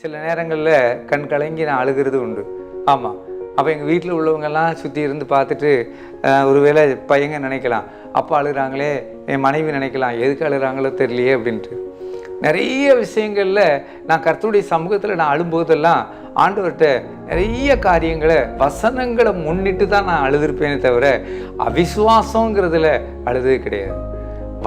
சில நேரங்களில் கண் கலங்கி நான் அழுகிறது உண்டு. ஆமாம், அப்போ எங்கள் வீட்டில் உள்ளவங்கெல்லாம் சுற்றி இருந்து பார்த்துட்டு ஒருவேளை பையங்க நினைக்கலாம், அப்பா அழுகிறாங்களே, என் மனைவி நினைக்கலாம், எதுக்கு அழுகிறாங்களோ தெரியலையே அப்படின்ட்டு. நிறைய விஷயங்களில் நான் கர்த்தருடைய சமூகத்தில் நான் அழும்போதெல்லாம் ஆண்டவர்கிட்ட நிறைய காரியங்களை வசனங்களை முன்னிட்டு தான் நான் அழுதுருப்பேனே தவிர அவிசுவாசங்கிறதுல அழுதே கிடையாது.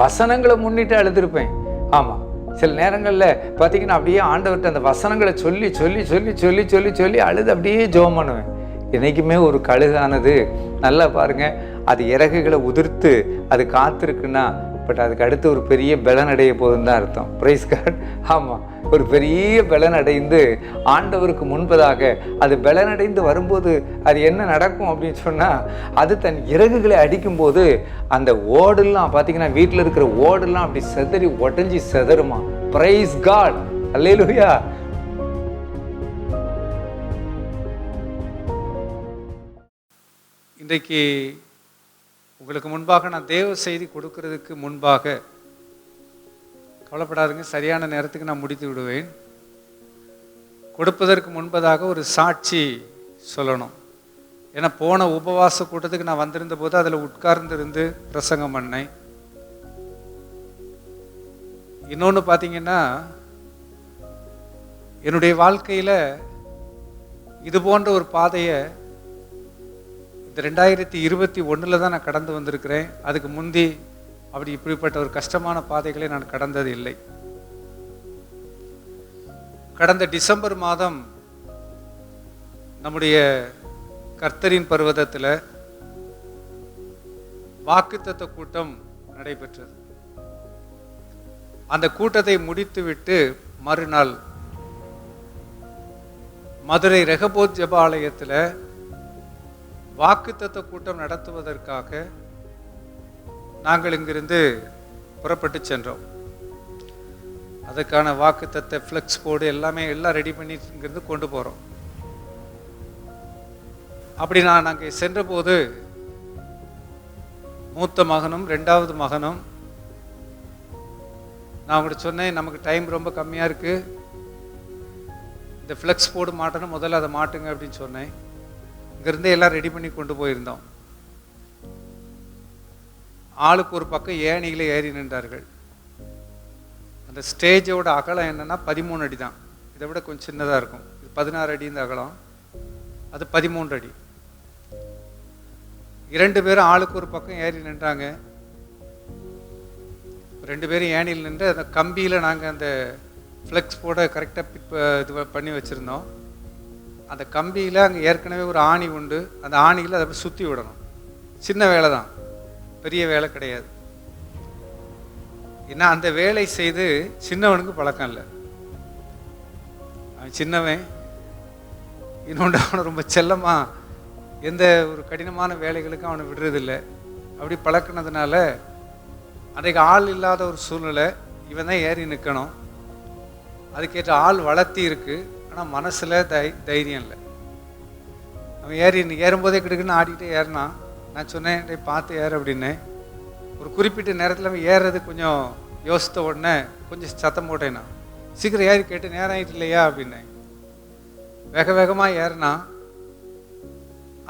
வசனங்களை முன்னிட்டு அழுதுருப்பேன். ஆமாம், சில நேரங்களில் பார்த்தீங்கன்னா அப்படியே ஆண்டவர்கிட்ட அந்த வசனங்களை சொல்லி சொல்லி சொல்லி சொல்லி சொல்லி சொல்லி அழுது அப்படியே ஜெபம் பண்ணுவேன். என்றைக்குமே ஒரு கழுகானது நல்லா பாருங்கள், அது இறகுகளை உதிர்த்து அது காத்திருக்குன்னா பட் அதுக்கு அடுத்து ஒரு பெரிய பலன் அடைய போகுதுன்னு தான் அர்த்தம். பிரைஸ் காட். ஆமாம், ஒரு பெரிய பலன் அடைந்து ஆண்டவருக்கு முன்பதாக அது பலனடைந்து வரும்போது அது என்ன நடக்கும் அப்படின்னு சொன்னால், அது தன் இறகுகளை அடிக்கும்போது அந்த ஓடெல்லாம் பார்த்தீங்கன்னா வீட்டில் இருக்கிற ஓடெல்லாம் அப்படி செதறி உடஞ்சி செதறுமா. Price God. அல்லேலூயா. இன்றைக்கு உங்களுக்கு முன்பாக நான் தேவ செய்தி கொடுக்கறதுக்கு முன்பாக கவலைப்படாதுங்க, சரியான நேரத்துக்கு நான் முடித்து விடுவேன். கொடுப்பதற்கு முன்பதாக ஒரு சாட்சி சொல்லணும். ஏன்னா போன உபவாச கூட்டத்துக்கு நான் வந்திருந்த போது அதில் உட்கார்ந்திருந்து பிரசங்கம் பண்ணேன். இன்னொன்று பார்த்தீங்கன்னா, என்னுடைய வாழ்க்கையில் இது போன்ற ஒரு பாதையை இந்த 2021 தான் நான் கடந்து வந்திருக்கிறேன். அதுக்கு முந்தி அப்படி இப்படிப்பட்ட ஒரு கஷ்டமான பாதைகளை நான் கடந்தது இல்லை. கடந்த டிசம்பர் மாதம் நம்முடைய கர்த்தரின் பர்வதத்தில் வாக்குத்தத்த கூட்டம் நடைபெற்றது. அந்த கூட்டத்தை முடித்துவிட்டு மறுநாள் மதுரை ரெகபோத் ஜெப ஆலயத்தில் வாக்குத்தத்த கூட்டம் நடத்துவதற்காக நாங்கள் இங்கிருந்து புறப்பட்டு சென்றோம். அதுக்கான வாக்குத்தத்த ஃப்ளெக்ஸ் போர்டு எல்லாம் ரெடி பண்ணி இங்கிருந்து கொண்டு போகிறோம். அப்படி நான் அங்கே சென்றபோது மூத்த மகனும் 2வது மகனும், நான் அவங்கள்ட்ட சொன்னேன், நமக்கு டைம் ரொம்ப கம்மியாக இருக்குது, இந்த ஃப்ளெக்ஸ் போர்டு மாட்டணும், முதல்ல அதை மாட்டுங்க அப்படின்னு சொன்னேன். இங்கிருந்தே எல்லாம் ரெடி பண்ணி கொண்டு போயிருந்தோம். ஆளுக்கு ஒரு பக்கம் ஏணிகளை ஏறி நின்றார்கள். அந்த ஸ்டேஜோட அகலம் என்னன்னா 13 அடி தான். இதை விட கொஞ்சம் சின்னதாக இருக்கும். இது 16 அடி இந்த அகலம், அது 13 அடி. 2 பேரும் ஆளுக்கு ஒரு பக்கம் ஏறி நின்றாங்க. 2 பேரும் ஏணியில் நின்று அந்த கம்பியில் நாங்கள் அந்த ஃப்ளெக்ஸ் போர்டை கரெக்டாக இது பண்ணி வச்சுருந்தோம். அந்த கம்பியில் அங்கே ஏற்கனவே ஒரு ஆணி உண்டு. அந்த ஆணியில் அதை சுற்றி விடணும். சின்ன வேலை தான், பெரிய வேலை கிடையாது. ஏன்னா அந்த வேலை செய்து சின்னவனுக்கு பழக்கம் இல்லை. அவன் சின்னவன், இன்னொன்று அவனை ரொம்ப செல்லமாக எந்த ஒரு கடினமான வேலைகளுக்கும் அவனை விடுறதில்லை. அப்படி பழக்கினதுனால அன்றைக்கு ஆள் இல்லாத ஒரு சூழ்நிலை. இவன் தான் ஏறி நிற்கணும். அதுக்கேற்ற ஆள் வளர்த்தி இருக்குது, ஆனால் மனசில் தைரியம் இல்லை. அவன் ஏறும்போதே கிடுக்குன்னு ஆடிக்கிட்டே ஏறினான். நான் சொன்னேன், பார்த்து ஏற அப்படின்னு. ஒரு குறிப்பிட்ட நேரத்தில் அவன் ஏறுறது கொஞ்சம் யோசித்த உடனே கொஞ்சம் சத்தம் போட்டேன். நான் சீக்கிரம் ஏறி கேட்டு, நேரம் ஆகிட்டு இல்லையா அப்படின்னேன். வேக வேகமாக ஏறினா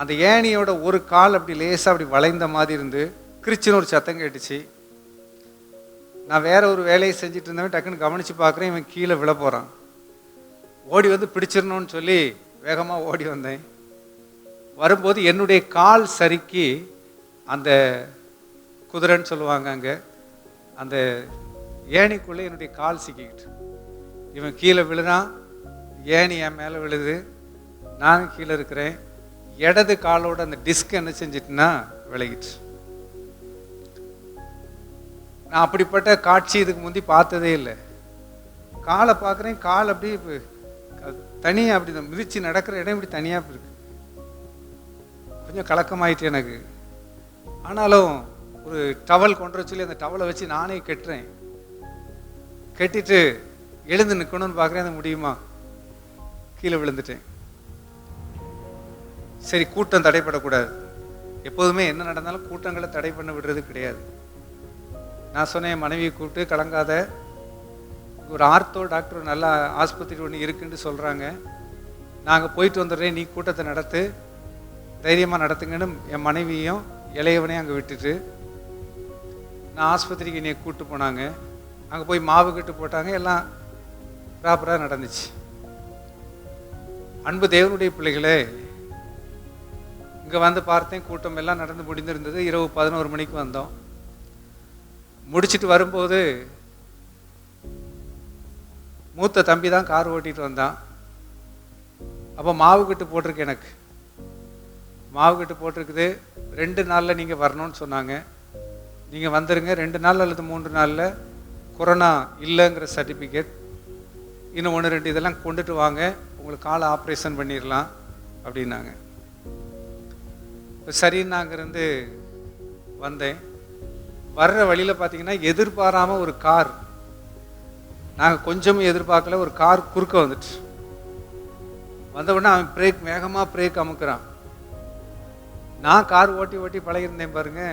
அந்த ஏணியோட ஒரு கால் அப்படி லேசாக அப்படி வளைந்த மாதிரி இருந்து கிரிச்சின்னு ஒரு சத்தம் கேட்டுச்சு. நான் வேற ஒரு வேலையை செஞ்சுட்டு இருந்தவன் டக்குன்னு கவனித்து பார்க்குறேன், இவன் கீழே விழ போகிறான். ஓடி வந்து பிடிச்சிடணும்னு சொல்லி வேகமாக ஓடி வந்தேன். வரும்போது என்னுடைய கால் சறுக்கி அந்த குதிரைன்னு சொல்லுவாங்க அங்கே, அந்த ஏணிக்குள்ளே என்னுடைய கால் சிக்கிக்கிட்டு இவன் கீழே விழுறான். ஏணி என் மேலே விழுது, நானும் கீழே இருக்கிறேன். இடது காலோட அந்த டிஸ்க் என்ன செஞ்சிட்டுன்னா விலகிட்டு. நான் அப்படிப்பட்ட காட்சி இதுக்கு முந்தி பார்த்ததே இல்லை. காலை பார்க்குறேன், கால் அப்படியே தனியாக அப்படி மிதிச்சு நடக்கிற இடம் இப்படி தனியாக இருக்கு. கொஞ்சம் கலக்கமாயிட்டு எனக்கு. ஆனாலும் ஒரு டவல் கொண்டு வர சொல்லி அந்த டவலை வச்சு நானே கட்டுறேன். கட்டிட்டு எழுந்து நிற்கணும்னு பார்க்குறேன், அது முடியுமா? கீழே விழுந்துட்டேன். சரி, கூட்டம் தடைப்படக்கூடாது. எப்போதுமே என்ன நடந்தாலும் கூட்டங்களை தடை பண்ண விடுறது கிடையாது. நான் சொன்னேன், மனைவியை கூப்பிட்டு, கலங்காத, ஒரு ஆர்த்தோ டாக்டர் நல்ல ஆஸ்பத்திரி ஒன்று இருக்குன்னு சொல்கிறாங்க, நாங்கள் போயிட்டு வந்துடுறேன், நீ கூட்டத்தை நடத்து, தைரியமாக நடத்துங்கன்னு என் மனைவியும் இளையவனையும் அங்கே விட்டுட்டு நான் ஆஸ்பத்திரிக்கு என்னை கூப்பிட்டு போனாங்க. அங்கே போய் மாவு கட்டு போட்டாங்க, எல்லாம் ப்ராப்பராக நடந்துச்சு. அன்பு தேவனுடைய பிள்ளைகளே, இங்கே வந்து பார்த்தேன், கூட்டம் எல்லாம் நடந்து முடிந்திருந்தது. இரவு 11 மணிக்கு வந்தோம். முடிச்சுட்டு வரும்போது மூத்த தம்பி தான் கார் ஓட்டிகிட்டு வந்தான். அப்போ மாவு கட்டு போட்டிருக்கு, எனக்கு மாவு கட்டு போட்டிருக்குது, 2 நாளில் நீங்கள் வரணும்னு சொன்னாங்க. நீங்கள் வந்துடுங்க, 2 நாள் அல்லது 3 நாளில் கொரோனா இல்லைங்கிற சர்டிஃபிகேட், இன்னும் 1-2 இதெல்லாம் கொண்டுட்டு வாங்க, உங்களுக்கு காலை ஆப்ரேஷன் பண்ணிடலாம் அப்படின்னாங்க. இப்போ சரின்னு நான் அங்கேருந்து வந்தேன். வர்ற வழியில் பார்த்தீங்கன்னா எதிர்பாராமல் ஒரு கார், நாங்கள் கொஞ்சமும் எதிர்பார்க்கல, ஒரு கார் குறுக்க வந்துட்டு வந்த உடனே அவன் வேகமாக பிரேக் அமுக்குறான். நான் கார் ஓட்டி ஓட்டி பழகிருந்தேன் பாருங்க,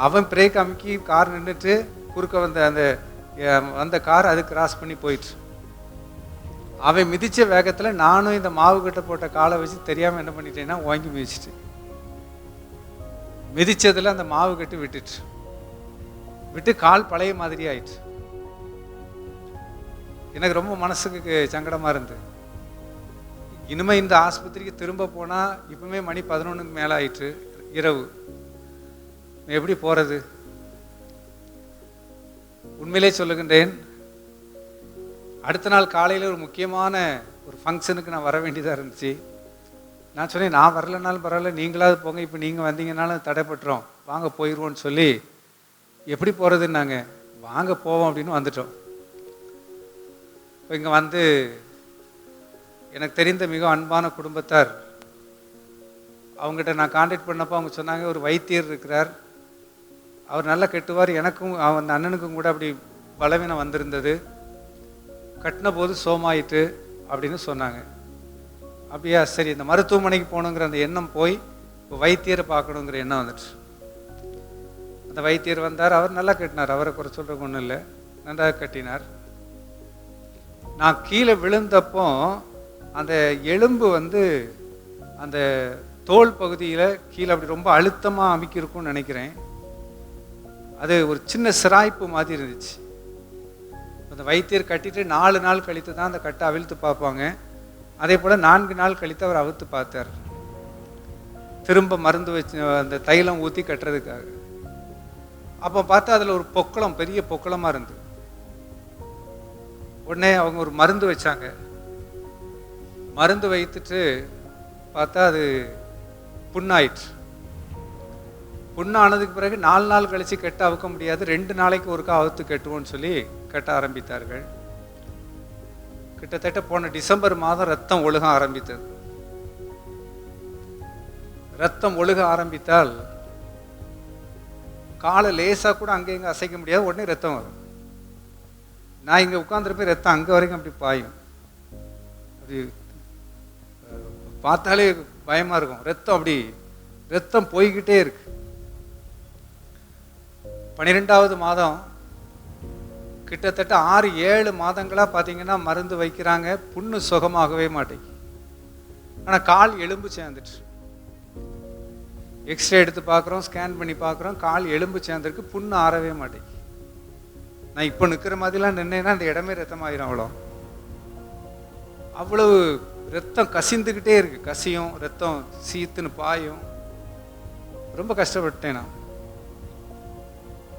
அவன் பிரேக் அமுக்கி கார் நின்றுட்டு குறுக்க வந்த கார் அது கிராஸ் பண்ணி போயிட்டு, அவன் மிதித்த வேகத்தில் நானும் இந்த மாவு கட்டை போட்ட காலை வச்சு தெரியாமல் என்ன பண்ணிட்டேன்னா வாங்கி மிதிச்சிட்டு, மிதிச்சதில் அந்த மாவு கட்டு விட்டு கால் பழைய மாதிரி ஆயிடுச்சு. எனக்கு ரொம்ப மனசுக்கு சங்கடமாக இருந்தது. இனிமேல் இந்த ஆஸ்பத்திரிக்கு திரும்ப போனால், இப்பவுமே மணி 11க்கு மேலே ஆயிட்டு இரவு, எப்படி போகிறது? உண்மையிலே சொல்லுகின்றேன், அடுத்த நாள் காலையில் ஒரு முக்கியமான ஒரு ஃபங்க்ஷனுக்கு நான் வர வேண்டியதாக இருந்துச்சு. நான் சொன்னேன், நான் வரலனாலும் பரவாயில்ல, நீங்களாவது போங்க, இப்போ நீங்கள் வந்தீங்கன்னாலும் தடைப்பட்டுறோம், வாங்க போயிடுவோன்னு சொல்லி, எப்படி போகிறதுன்னாங்க. வாங்க போவோம் அப்படின்னு வந்துட்டோம். இப்போ இங்கே வந்து எனக்கு தெரிந்த மிக அன்பான குடும்பத்தார், அவங்ககிட்ட நான் கான்டாக்ட் பண்ணப்போ அவங்க சொன்னாங்க, ஒரு வைத்தியர் இருக்கிறார், அவர் நல்லா கட்டுவார், எனக்கும் அந்த அண்ணனுக்கும் கூட அப்படி பலவீனம் வந்திருந்தது, கட்டின போது சோமாயிட்டு அப்படின்னு சொன்னாங்க. அப்படியா, சரி, இந்த மருத்துவமனைக்கு போகணுங்கிற அந்த எண்ணம் போய் இப்போ வைத்தியரை பார்க்கணுங்கிற எண்ணம் வந்துட்டு, அந்த வைத்தியர் வந்தார். அவர் நல்லா கட்டினார், அவரை குறை சொல்கிறதுக்கு ஒன்றும் இல்லை, நன்றாக கட்டினார். நான் கீழே விழுந்தப்போ அந்த எலும்பு அந்த தோல் பகுதியில் கீழே அப்படி ரொம்ப அழுத்தமாக அமைக்கிருக்கும்னு நினைக்கிறேன். அது ஒரு சின்ன சிராய்ப்பு மாதிரி இருந்துச்சு. அந்த வைத்தியர் கட்டிட்டு 4 நாள் கழித்து தான் அந்த கட்டை அவிழ்த்து பார்ப்பாங்க. அதே போல் 4 நாள் கழித்து அவர் அவிழ்த்து பார்த்தார், திரும்ப மருந்து வச்சு அந்த தைலம் ஊற்றி கட்டுறதுக்காக. அப்போ பார்த்தா அதில் ஒரு பொக்களம், பெரிய பொக்களமாக இருந்தது. உடனே அவங்க ஒரு மருந்து வச்சாங்க. மருந்து வைத்துட்டு பார்த்தா அது புண்ணாயிற்று. புண்ணானதுக்கு பிறகு 4 நாள் கழித்து கட்ட அவுக்க முடியாது, 2 நாளைக்கு ஒருக்கா அவுத்து கட்டுவோன்னு சொல்லி கட்ட ஆரம்பித்தார்கள். கிட்டத்தட்ட போன டிசம்பர் மாதம் ரத்தம் ஒழுக ஆரம்பித்தது. ரத்தம் ஒழுக ஆரம்பித்தால் காலை லேசாக கூட அங்கே இங்கே அசைக்க முடியாது, உடனே ரத்தம் வரும். நான் இங்கே உட்காந்துருப்பேன், ரத்தம் அங்கே வரைக்கும் அப்படி பாயும். அது பார்த்தாலே பயமாக இருக்கும். ரத்தம் போய்கிட்டே இருக்கு. 12வது மாதம், கிட்டத்தட்ட 6-7 மாதங்களாக பார்த்தீங்கன்னா மருந்து வைக்கிறாங்க, புண்ணு சுகமாகவே மாட்டேங்குது. ஆனால் கால் எலும்பு சேர்ந்துட்டு, எக்ஸ்ரே எடுத்து பார்க்குறோம், ஸ்கேன் பண்ணி பார்க்குறோம், கால் எலும்பு சேர்ந்துருக்கு, புண்ணு ஆறவே மாட்டேங்குது. நான் இப்போ நிற்கிற மாதிரிலாம் நின்னேன்னா அந்த இடமே ரத்தமாயிரும். அவ்வளவு ரத்தம் கசிந்துக்கிட்டே இருக்கு, கசியும், ரத்தம் சீத்துன்னு பாயும். ரொம்ப கஷ்டப்பட்டேன் நான்.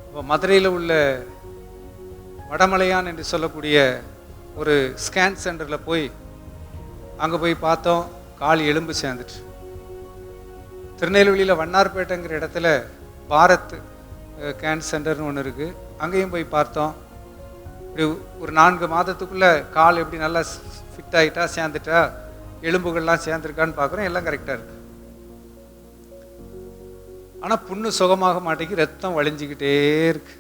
இப்போ மதுரையில் உள்ள வடமலையான் என்று சொல்லக்கூடிய ஒரு ஸ்கேன் சென்டரில் அங்கே போய் பார்த்தோம், கால் எலும்பு சேர்ந்துட்டு. திருநெல்வேலியில் வண்ணார்பேட்டைங்கிற இடத்துல பாரத் கேன் சென்டர்னு ஒன்று இருக்குது, அங்கேயும் போய் பார்த்தோம். இப்படி ஒரு 4 மாதத்துக்குள்ளே கால் எப்படி நல்லா ஃபிட் ஆகிட்டா, சேர்ந்துட்டா, எலும்புகள்லாம் சேர்ந்துருக்கான்னு பார்க்குறோம், எல்லாம் கரெக்டாக இருக்குது. ஆனால் புண்ணு சுகமாக மாட்டேங்கி, ரத்தம் வலிஞ்சிக்கிட்டே இருக்கு.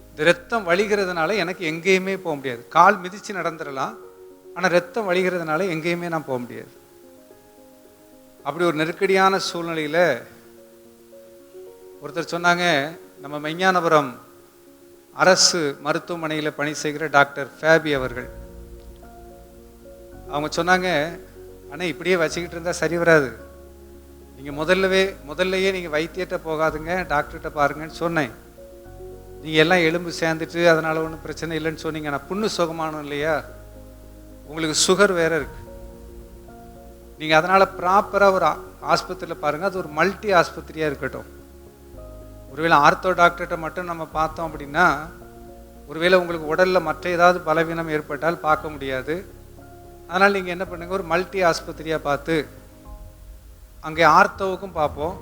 இந்த ரத்தம் வலிகிறதுனால எனக்கு எங்கேயுமே போக முடியாது. கால் மிதித்து நடந்துடலாம், ஆனால் ரத்தம் வலிகிறதுனால எங்கேயுமே நான் போக முடியாது. அப்படி ஒரு நெருக்கடியான சூழ்நிலையில் ஒருத்தர் சொன்னாங்க, நம்ம மெஞ்ஞானபுரம் அரசு மருத்துவமனையில் பணி செய்கிற டாக்டர் ஃபேபி அவர்கள். அவங்க சொன்னாங்க, ஆனால் இப்படியே வச்சுக்கிட்டு இருந்தால் சரி வராது, நீங்கள் முதல்லையே நீங்கள் வைத்தியத்தை போகாதுங்க, டாக்டர்கிட்ட பாருங்கன்னு சொன்னேன். நீங்கள் எல்லாம் எலும்பு சேர்ந்துட்டு அதனால் ஒன்றும் பிரச்சனை இல்லைன்னு சொன்னீங்க. நான் புண்ணு சுகமானோம் இல்லையா, உங்களுக்கு சுகர் வேறு இருக்குது, நீங்கள் அதனால் ப்ராப்பராக ஒரு ஆஸ்பத்திரியில் பாருங்கள், அது ஒரு மல்டி ஆஸ்பத்திரியாக இருக்கட்டும். ஒருவேளை ஆர்த்தோ டாக்டர்கிட்ட மட்டும் நம்ம பார்த்தோம் அப்படின்னா, ஒருவேளை உங்களுக்கு உடலில் மற்ற ஏதாவது பலவீனம் ஏற்பட்டால் பார்க்க முடியாது. அதனால் நீங்கள் என்ன பண்ணுங்கள், ஒரு மல்டி ஆஸ்பத்திரியாக பார்த்து அங்கே ஆர்த்தோவுக்கும் பார்ப்போம்,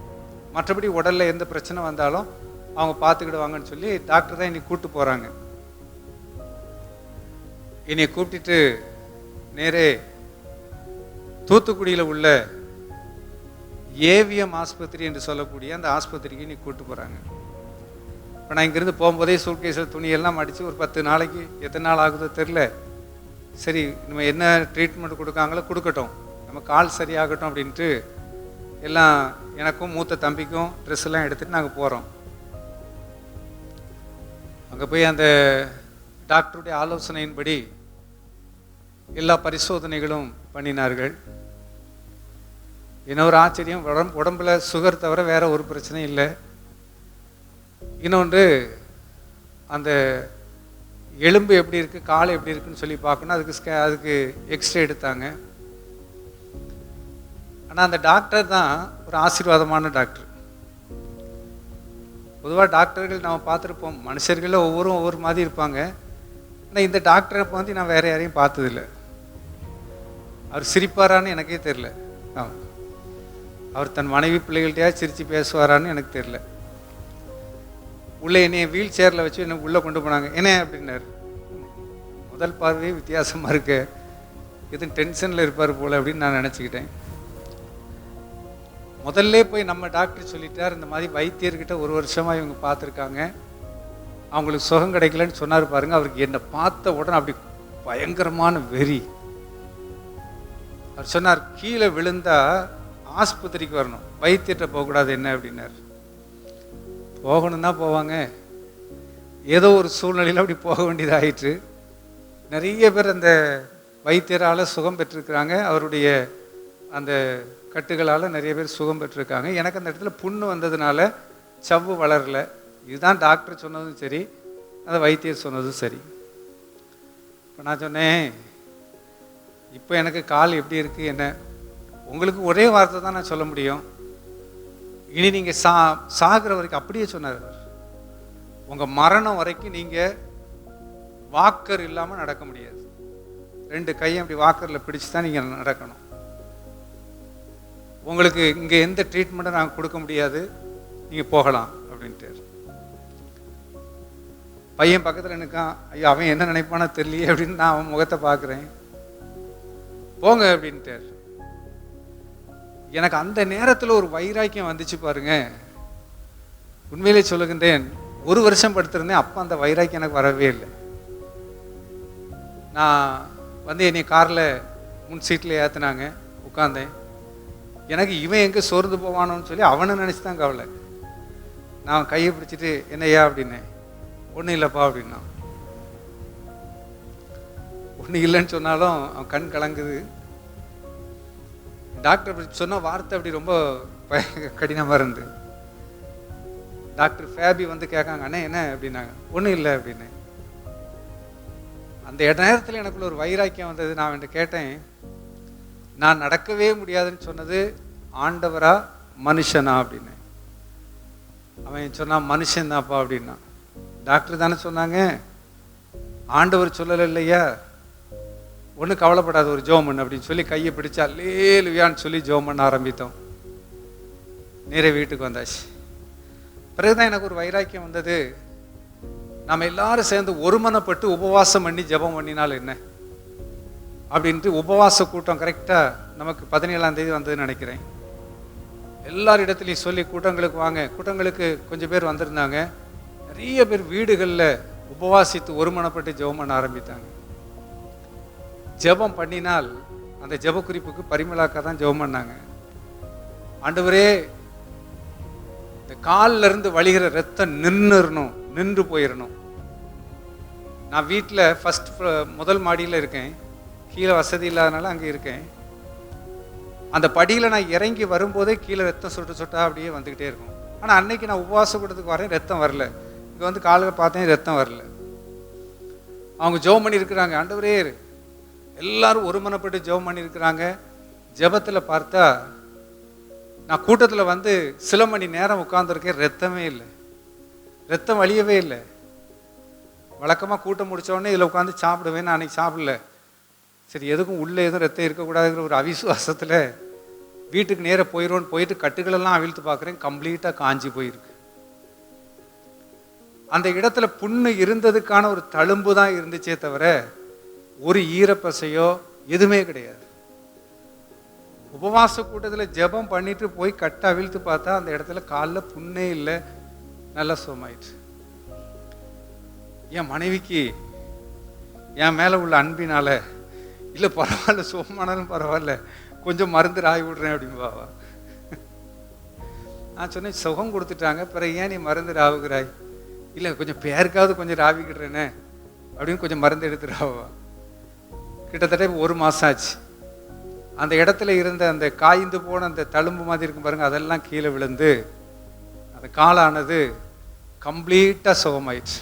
மற்றபடி உடலில் எந்த பிரச்சனை வந்தாலும் அவங்க பார்த்துக்கிடுவாங்கன்னு சொல்லி டாக்டர் தான் இன்னைக்கு கூப்பிட்டு போகிறாங்க. என்னை கூப்பிட்டுட்டு நேரே தூத்துக்குடியில் உள்ள ஏவிஎம் ஆஸ்பத்திரி என்று சொல்லக்கூடிய அந்த ஆஸ்பத்திரிக்கு இன்னைக்கு கூப்பிட்டு போகிறாங்க. இப்போ நான் இங்கேருந்து போகும்போதே சூட்கேஸில் துணியெல்லாம் அடித்து ஒரு 10 நாளைக்கு எத்தனை நாள் ஆகுதோ தெரில, சரி நம்ம என்ன ட்ரீட்மெண்ட் கொடுக்காங்களோ கொடுக்கட்டும், நம்ம கால் சரியாகட்டும் அப்படின்ட்டு எல்லாம் எனக்கும் மூத்த தம்பிக்கும் ட்ரெஸ் எல்லாம் எடுத்துகிட்டு நாங்கள் போகிறோம். அங்கே போய் அந்த டாக்டருடைய ஆலோசனையின்படி எல்லா பரிசோதனைகளும் பண்ணினார்கள். இன்னொரு ஆச்சரியம், உடம்புல சுகர் தவிர வேற ஒரு பிரச்சனையும் இல்லை. இன்னொன்று, அந்த எலும்பு எப்படி இருக்குது, கால் எப்படி இருக்குன்னு சொல்லி பார்க்கணும், அதுக்கு எக்ஸ்ரே எடுத்தாங்க. ஆனால் அந்த டாக்டர் தான் ஒரு ஆசீர்வாதமான டாக்டர். பொதுவாக டாக்டர்கள் நம்ம பார்த்துருப்போம், மனுஷர்களில் ஒவ்வொரு மாதிரி இருப்பாங்க. ஆனால் இந்த டாக்டரை வந்து நான் வேறு யாரையும் பார்த்ததில்லை. அவர் சிரிப்பாரான்னு எனக்கே தெரில, அவர் தன் மனைவி பிள்ளைகள்கிட்டயா சிரித்து பேசுவாரான்னு எனக்கு தெரில. உள்ளே என்னைய வீல் சேரில் வச்சு என்ன உள்ளே கொண்டு போனாங்க. என்ன அப்படின்னாரு, முதல் பார்வையே வித்தியாசமாக இருக்கு, எதுவும் டென்ஷனில் இருப்பார் போல் அப்படின்னு நான் நினச்சிக்கிட்டேன். முதல்ல போய் நம்ம டாக்டர் சொல்லிட்டார், இந்த மாதிரி வைத்தியர்கிட்ட 1 வருஷமாக இவங்க பார்த்துருக்காங்க, அவங்களுக்கு சுகம் கிடைக்கலன்னு சொன்னார் பாருங்க. அவருக்கு என்னை பார்த்த உடனே அப்படி பயங்கரமான வெறி. அவர் சொன்னார், கீழே விழுந்தா ஆஸ்பத்திரிக்கு வரணும், வைத்தியர்கிட்ட போகக்கூடாது. என்ன அப்படின்னார். போகணும்னா போவாங்க, ஏதோ ஒரு சூழ்நிலையில் அப்படி போக வேண்டியதாயிற்று. நிறைய பேர் அந்த வைத்தியரால் சுகம் பெற்றிருக்கிறாங்க, அவருடைய அந்த கட்டுகளால் நிறைய பேர் சுகம் பெற்றிருக்காங்க. எனக்கு அந்த இடத்துல புண்ணு வந்ததுனால சவ்வு வளரலை. இதுதான் டாக்டர் சொன்னதும் சரி, அந்த வைத்தியர் சொன்னதும் சரி. இப்போ நான் சொன்னேன், இப்போ எனக்கு கால் எப்படி இருக்குது என்ன, உங்களுக்கு ஒரே வார்த்தை தான் நான் சொல்ல முடியும், இனி நீங்கள் சாகிற வரைக்கும், அப்படியே சொன்னார், உங்கள் மரணம் வரைக்கும் நீங்கள் வாக்கர் இல்லாமல் நடக்க முடியாது. 2 கையும் அப்படி வாக்கரில் பிடிச்சி தான் நீங்கள் நடக்கணும். உங்களுக்கு இங்கே எந்த ட்ரீட்மெண்ட்டும் நாங்கள் கொடுக்க முடியாது, நீங்கள் போகலாம் அப்படின்ட்டு. பையன் பக்கத்தில் நிற்கான், ஐயோ அவன் என்ன நினைப்பானோ தெரியலையே அப்படின்னு நான் அவன் முகத்தை பார்க்குறேன். போங்க அப்படின்ட்டு. எனக்கு அந்த நேரத்தில் ஒரு வைராக்கியம் வந்துச்சு பாருங்க. உண்மையிலே சொல்லுகின்றேன், 1 வருஷம் படுத்திருந்தேன், அப்போ அந்த வைராக்கியம் எனக்கு வரவே இல்லை. நான் வந்து என்னை காரில் முன் சீட்டில் ஏற்றினாங்க, உட்காந்தேன். எனக்கு இவன் எங்கே சோர்ந்து போவானோன்னு சொல்லி அவனை நினச்சி தான் கவலை. நான் கையை பிடிச்சிட்டு, என்னையா அப்படின்னேன். ஒன்றும் இல்லைப்பா அப்படின்னா. ஒன்றும் இல்லைன்னு சொன்னாலும் அவன் கண் கலங்குது. டாக்டர் சொன்ன வார்த்தை அப்படி ரொம்ப கடினமாக இருந்து. டாக்டர் ஃபேபி வந்து கேட்காங்க, அண்ணே என்ன அப்படின்னாங்க. ஒன்றும் இல்லை அப்படின்னு. அந்த நேரத்தில் எனக்குள்ள ஒரு வைராக்கியம் வந்தது. நான் அவன்கிட்ட கேட்டேன், நான் நடக்கவே முடியாதுன்னு சொன்னது ஆண்டவரா மனுஷனா அப்படின்னு. அவன் சொன்னான், மனுஷன்தான்ப்பா அப்படின்னா. டாக்டர் தானே சொன்னாங்க, ஆண்டவர் சொல்லலை இல்லையா, ஒன்றும் கவலைப்படாத, ஒரு ஜெபம் பண்ணு அப்படின்னு சொல்லி கையை பிடிச்சா அல்லேலூயான்னு சொல்லி ஜெபம் பண்ண ஆரம்பித்தோம். நேரே வீட்டுக்கு வந்தாச்சு. பிறகுதான் எனக்கு ஒரு வைராக்கியம் வந்தது. நம்ம எல்லாரும் சேர்ந்து ஒருமனப்பட்டு உபவாசம் பண்ணி ஜெபம் பண்ணினால் என்ன அப்படின்ட்டு உபவாச கூட்டம் கரெக்டாக நமக்கு 17ஆம் தேதி வந்ததுன்னு நினைக்கிறேன். எல்லாரிடத்துலையும் சொல்லி கூட்டங்களுக்கு வாங்க. கூட்டங்களுக்கு கொஞ்சம் பேர் வந்திருந்தாங்க. நிறைய பேர் வீடுகளில் உபவாசித்து ஒருமனப்பட்டு ஜெபம் பண்ண ஆரம்பித்தாங்க. ஜெபம் பண்ணினால் அந்த ஜெப குறிப்புக்கு பரிமளாக்கா தான் ஜெபம் பண்ணாங்க. ஆண்டவரே, இந்த காலில் இருந்து வழிகிற ரத்தம் நின்று போயிடணும், நான் வீட்டில் முதல் மாடியில் இருக்கேன், கீழே வசதி இல்லாதனால அங்கே இருக்கேன். அந்த படியில் நான் இறங்கி வரும்போதே கீழே ரத்தம் சொட்டா அப்படியே வந்துக்கிட்டே இருக்கும். ஆனால் அன்னைக்கு நான் உபவாச கூட்டத்துக்கு வரேன், ரத்தம் வரல. இங்கே வந்து காலையில் பார்த்தேன், ரத்தம் வரல. அவங்க ஜெபம் பண்ணி இருக்கிறாங்க, ஆண்டவரே எல்லாரும் ஒருமனப்பட்டு ஜெபம் பண்ணி இருக்கிறாங்க. ஜெபத்தில் பார்த்தா நான் கூட்டத்தில் வந்து சில மணி நேரம் உட்கார்ந்துருக்கேன், ரத்தமே இல்லை, ரத்தம் வலியவே இல்லை. வழக்கமாக கூட்டம் முடித்தோடனே இதில் உட்காந்து சாப்பிடுவேன், நான் அன்றைக்கி சாப்பிடல. சரி, எதுக்கும் உள்ளே எதுவும் ரத்தம் இருக்கக்கூடாதுங்கிற ஒரு அவிசுவாசத்தில் வீட்டுக்கு நேராக போயிடுவோன்னு போயிட்டு கட்டுகளெல்லாம் அவிழ்த்து பார்க்குறேன், கம்ப்ளீட்டாக காஞ்சி போயிருக்கு. அந்த இடத்துல புண்ணு இருந்ததுக்கான ஒரு தழும்பு தான் இருந்துச்சே தவிர ஒரு ஈரப்பசையோ எதுவுமே கிடையாது. உபவாச கூட்டத்தில் ஜெபம் பண்ணிட்டு போய் கட்டை அவிழ்த்து பார்த்தா அந்த இடத்துல காலில் புண்ணே இல்லை, நல்லா சுகமாயிடுச்சு. என் மனைவிக்கு என் மேலே உள்ள அன்பினால, இல்லை பரவாயில்ல சுகமானாலும் பரவாயில்ல, கொஞ்சம் மருந்து ராய் விடுறேன் அப்படின்னு பாவா. நான் சொன்னேன், சுகம் கொடுத்துட்டாங்க, பிறகு ஏன் நீ மருந்து ராவுகிறாய்? இல்லை கொஞ்சம் பேருக்காவது கொஞ்சம் ராவிக்கிடுறேனே அப்படின்னு கொஞ்சம் மருந்து எடுத்து ராவா. கிட்டத்தட்ட 1 மாதம் ஆச்சு. அந்த இடத்துல இருந்த அந்த காய்ந்து போன அந்த தழும்பு மாதிரி இருக்கும் பாருங்க, அதெல்லாம் கீழே விழுந்து அந்த காலானது கம்ப்ளீட்டாக சுகமாயிடுச்சு.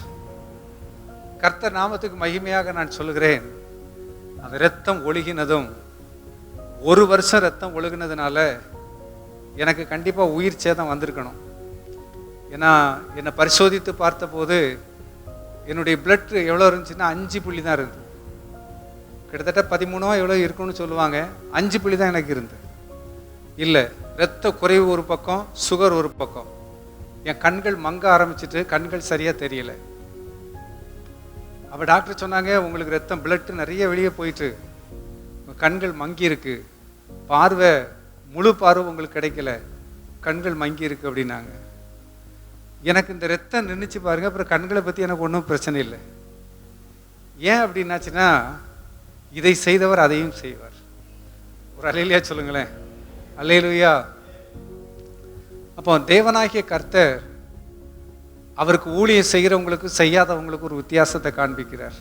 கர்த்தர் நாமத்துக்கு மகிமையாக நான் சொல்லுகிறேன், அந்த இரத்தம் ஒழுகினதும் 1 வருஷம் ரத்தம் ஒழுகினதுனால எனக்கு கண்டிப்பாக உயிர் சேதம் வந்திருக்கணும். ஏன்னா என்னை பரிசோதித்து பார்த்தபோது என்னுடைய பிளட் எவ்வளோ இருந்துச்சுன்னா 5 புள்ளி தான் இருந்தது. கிட்டத்தட்ட 13 எவ்வளோ இருக்குன்னு சொல்லுவாங்க, 5 புள்ளி தான் எனக்கு இருந்தது. இல்லை, இரத்த குறைவு ஒரு பக்கம், சுகர் ஒரு பக்கம். என் கண்கள் மங்க ஆரம்பிச்சிட்டு கண்கள் சரியாக தெரியலை. அப்போ டாக்டர் சொன்னாங்க, உங்களுக்கு ரத்தம் பிளட்டு நிறைய வெளியே போயிட்டு கண்கள் மங்கி இருக்கு, பார்வை முழு பார்வை உங்களுக்கு கிடைக்கல, கண்கள் மங்கி இருக்கு அப்படின்னாங்க. எனக்கு இந்த ரத்தம் நின்றுச்சு பாருங்க, அப்புறம் கண்களை பற்றி எனக்கு ஒன்றும் பிரச்சனை இல்லை. ஏன் அப்படின்னாச்சுன்னா, இதை செய்தவர் அதையும் செய்வார். ஒரு அல்லேலூயா சொல்லுங்களேன், அல்லேலூயா. அப்போ தேவனாகிய கர்த்தர் அவருக்கு ஊழியம் செய்கிறவங்களுக்கு செய்யாதவங்களுக்கு ஒரு வித்தியாசத்தை காண்பிக்கிறார்.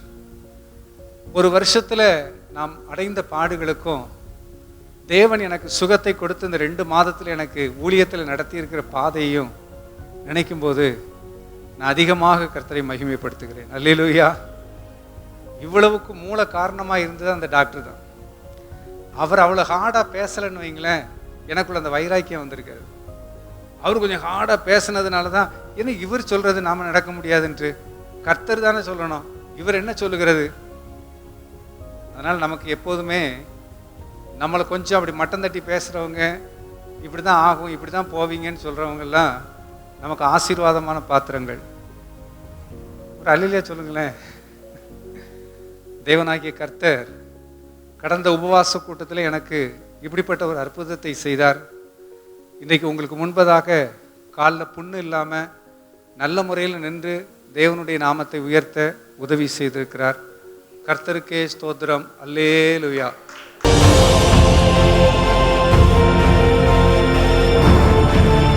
1 வருஷத்தில் நாம் அடைந்த பாடுகளுக்கும் தேவன் எனக்கு சுகத்தை கொடுத்து இந்த 2 மாதத்தில் எனக்கு ஊழியத்தில் நடத்தி இருக்கிற பாதையையும் நினைக்கும் போது நான் அதிகமாக கர்த்தரை மகிமைப்படுத்துகிறேன். அல்லேலூயா. இவ்வளவுக்கு மூல காரணமாக இருந்தது அந்த டாக்டர் தான். அவர் அவ்வளோ ஹார்டாக பேசலைன்னு வைங்களேன், எனக்குள்ள அந்த வைராக்கியம் வந்திருக்காரு. அவர் கொஞ்சம் ஹார்டாக பேசினதுனால தான், ஏன்னா இவர் சொல்கிறது நாம் நடக்க முடியாதுன்ட்டு, கர்த்தர் தானே சொல்லணும், இவர் என்ன சொல்லுகிறது? அதனால் நமக்கு எப்போதுமே நம்மளை கொஞ்சம் அப்படி மட்டம் தட்டி பேசுகிறவங்க, இப்படி தான் ஆகும், இப்படி தான் போவீங்கன்னு சொல்கிறவங்கெல்லாம் நமக்கு ஆசீர்வாதமான பாத்திரங்கள். ஒரு அல்லேலூயா சொல்லுங்களேன். தேவனாகிய கர்த்தர் கடந்த உபவாச கூட்டத்தில் எனக்கு இப்படிப்பட்ட ஒரு அற்புதத்தை செய்தார். இன்றைக்கு உங்களுக்கு முன்பதாக காலில் புண்ணு இல்லாமல் நல்ல முறையில் நின்று தேவனுடைய நாமத்தை உயர்த்த உதவி செய்திருக்கிறார். கர்த்தருக்கே ஸ்தோத்திரம். அல்லேலூயா.